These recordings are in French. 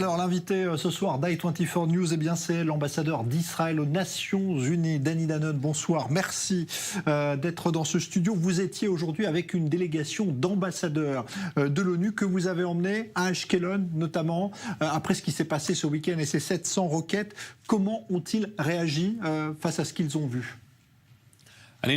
Alors l'invité ce soir d'I24 News, eh bien c'est l'ambassadeur d'Israël aux Nations Unies, Danny Danon. Bonsoir, merci d'être dans ce studio. Vous étiez aujourd'hui avec une délégation d'ambassadeurs de l'ONU que vous avez emmené à Ashkelon, notamment après ce qui s'est passé ce week-end et ces 700 roquettes. Comment ont-ils réagi face à ce qu'ils ont vu ? Je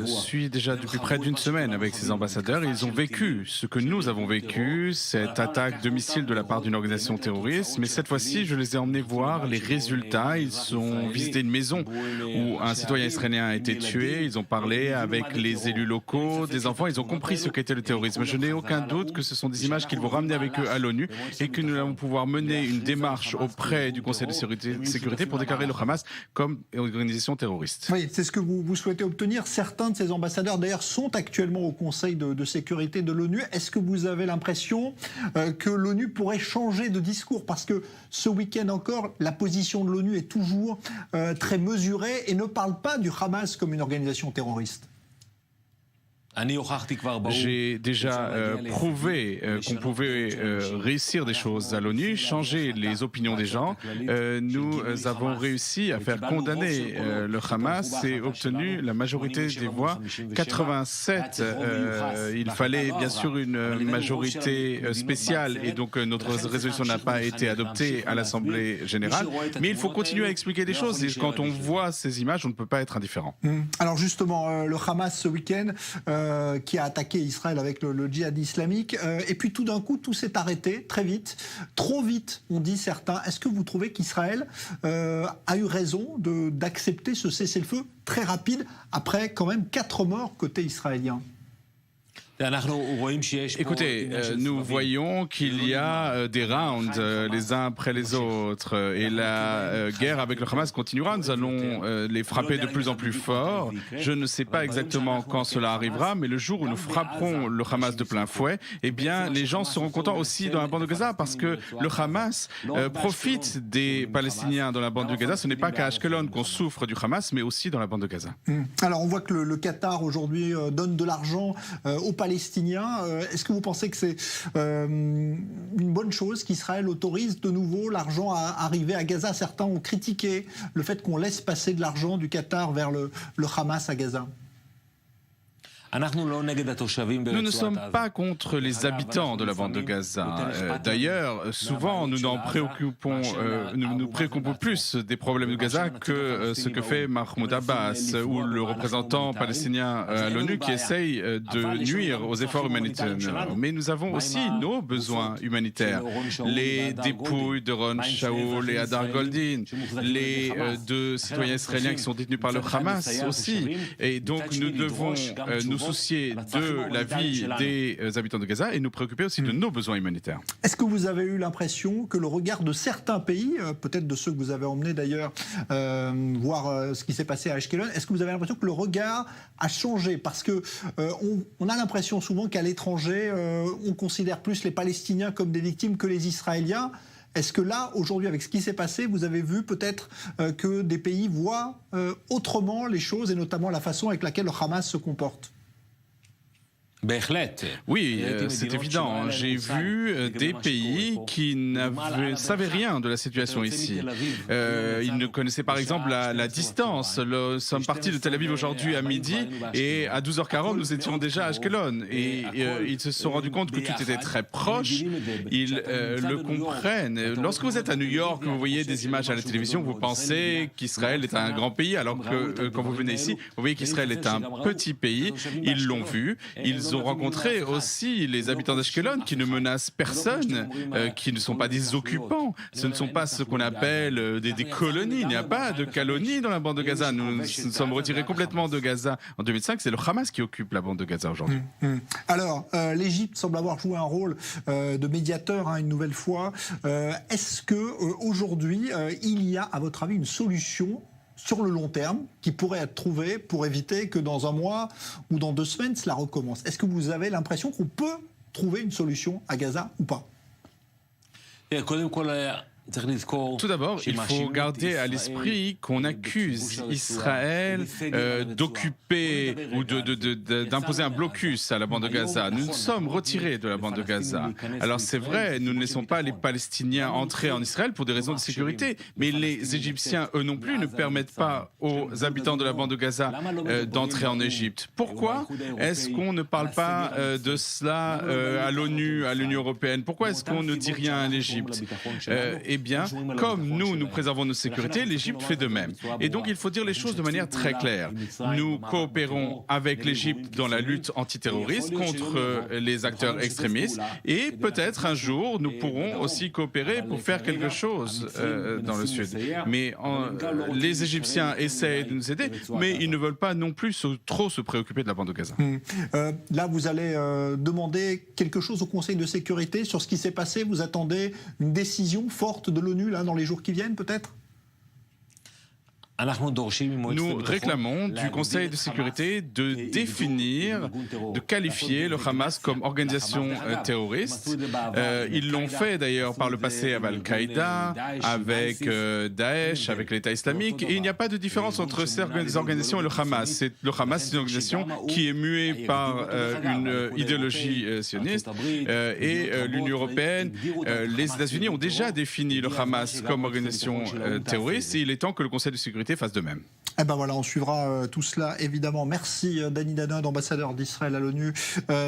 suis déjà depuis près d'une semaine avec ces ambassadeurs et ils ont vécu ce que nous avons vécu, cette attaque de missiles de la part d'une organisation terroriste. Mais cette fois-ci, je les ai emmenés voir les résultats. Ils ont visité une maison où un citoyen israélien a été tué. Ils ont parlé avec les élus locaux, des enfants. Ils ont compris ce qu'était le terrorisme. Je n'ai aucun doute que ce sont des images qu'ils vont ramener avec eux à l'ONU et que nous allons pouvoir mener une démarche auprès du Conseil de sécurité pour déclarer le Hamas comme organisation terroriste. Oui, c'est ce que vous souhaitez obtenir. Certains de ces ambassadeurs, d'ailleurs, sont actuellement au Conseil de sécurité de l'ONU. Est-ce que vous avez l'impression que l'ONU pourrait changer de discours? Parce que ce week-end encore, la position de l'ONU est toujours très mesurée et ne parle pas du Hamas comme une organisation terroriste. J'ai déjà prouvé qu'on pouvait réussir des choses à l'ONU, changer les opinions des gens. Nous avons réussi à faire condamner le Hamas et obtenu la majorité des voix, 87. Il fallait bien sûr une majorité spéciale et donc notre résolution n'a pas été adoptée à l'Assemblée générale. Mais il faut continuer à expliquer des choses et quand on voit ces images, on ne peut pas être indifférent. Alors justement, le Hamas ce week-end... qui a attaqué Israël avec le djihad islamique. Et puis tout d'un coup, tout s'est arrêté très vite, trop vite, on dit certains. Est-ce que vous trouvez qu'Israël a eu raison d'accepter ce cessez-le-feu très rapide, après quand même 4 morts côté israélien ? Écoutez, nous voyons qu'il y a des rounds les uns après les autres et la guerre avec le Hamas continuera. Nous allons les frapper de plus en plus fort. Je ne sais pas exactement quand cela arrivera, mais le jour où nous frapperons le Hamas de plein fouet, eh bien, les gens seront contents aussi dans la bande de Gaza parce que le Hamas profite des Palestiniens dans la bande de Gaza. Ce n'est pas qu'à Ashkelon qu'on souffre du Hamas, mais aussi dans la bande de Gaza. Alors, on voit que le Qatar aujourd'hui donne de l'argent aux Palestiniens. Est-ce que vous pensez que c'est une bonne chose qu'Israël autorise de nouveau l'argent à arriver à Gaza? Certains ont critiqué le fait qu'on laisse passer de l'argent du Qatar vers le Hamas à Gaza. Nous ne sommes pas contre les habitants de la bande de Gaza. D'ailleurs, souvent, nous nous préoccupons plus des problèmes de Gaza que ce que fait Mahmoud Abbas ou le représentant palestinien à l'ONU qui essaye de nuire aux efforts humanitaires. Mais nous avons aussi nos besoins humanitaires. Les dépouilles de Ron Shaul et Hadar Goldin, les 2 citoyens israéliens qui sont détenus par le Hamas aussi. Et donc, nous devons nous soucier de la vie des habitants de Gaza et nous préoccuper aussi de nos besoins humanitaires. Est-ce que vous avez eu l'impression que le regard de certains pays, peut-être de ceux que vous avez emmenés d'ailleurs voir ce qui s'est passé à Ashkelon, est-ce que vous avez l'impression que le regard a changé? Parce que on a l'impression souvent qu'à l'étranger, on considère plus les Palestiniens comme des victimes que les Israéliens. Est-ce que là, aujourd'hui, avec ce qui s'est passé, vous avez vu peut-être que des pays voient autrement les choses et notamment la façon avec laquelle le Hamas se comporte? Oui, c'est évident. J'ai vu des pays qui ne savaient rien de la situation ici. Ils ne connaissaient par exemple la distance. Nous sommes partis de Tel Aviv aujourd'hui à midi et à 12h40, nous étions déjà à Ashkelon. Et ils se sont rendus compte que tout était très proche. Ils le comprennent. Lorsque vous êtes à New York, vous voyez des images à la télévision, vous pensez qu'Israël est un grand pays, alors que quand vous venez ici, vous voyez qu'Israël est un petit pays. Ils l'ont vu. Ils ont rencontré aussi les habitants d'Ashkelon qui ne menacent personne, qui ne sont pas des occupants. Ce ne sont pas ce qu'on appelle des colonies. Il n'y a pas de colonies dans la bande de Gaza. Nous sommes retirés complètement de Gaza en 2005. C'est le Hamas qui occupe la bande de Gaza aujourd'hui. Alors, l'Égypte semble avoir joué un rôle de médiateur une nouvelle fois. Est-ce que aujourd'hui, il y a, à votre avis, une solution sur le long terme qui pourrait être trouvée pour éviter que dans un mois ou dans 2 semaines, cela recommence? Est-ce que vous avez l'impression qu'on peut trouver une solution à Gaza ou pas? Tout d'abord, il faut garder à l'esprit qu'on accuse Israël d'occuper ou d'imposer un blocus à la bande de Gaza. Nous nous sommes retirés de la bande de Gaza. Alors c'est vrai, nous ne laissons pas les Palestiniens entrer en Israël pour des raisons de sécurité, mais les Égyptiens, eux non plus, ne permettent pas aux habitants de la bande de Gaza d'entrer en Égypte. Pourquoi est-ce qu'on ne parle pas de cela à l'ONU, à l'Union européenne? Pourquoi est-ce qu'on ne dit rien à l'Égypte? Eh bien, comme nous préservons nos sécurités, l'Égypte fait de même. Et donc, il faut dire les choses de manière très claire. Nous coopérons avec l'Égypte dans la lutte antiterroriste contre les acteurs extrémistes et peut-être un jour, nous pourrons aussi coopérer pour faire quelque chose dans le Sud. Mais les Égyptiens essayent de nous aider, mais ils ne veulent pas non plus trop se préoccuper de la bande de Gaza. Là, vous allez demander quelque chose au Conseil de sécurité sur ce qui s'est passé. Vous attendez une décision forte de l'ONU là dans les jours qui viennent, peut-être? Nous réclamons du Conseil de sécurité de définir, de qualifier le Hamas comme organisation terroriste. Ils l'ont fait d'ailleurs par le passé avec Al-Qaïda, avec Daesh, avec l'État islamique. Et il n'y a pas de différence entre ces organisations et le Hamas. Le Hamas, c'est une organisation qui est muée par une idéologie sioniste. Et l'Union européenne, les États-Unis ont déjà défini le Hamas comme organisation terroriste. Et il est temps que le Conseil de sécurité fasse de même. Eh ben voilà, on suivra tout cela évidemment. Merci Dani Danon, ambassadeur d'Israël à l'ONU,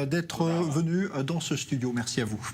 d'être venu dans ce studio. Merci à vous.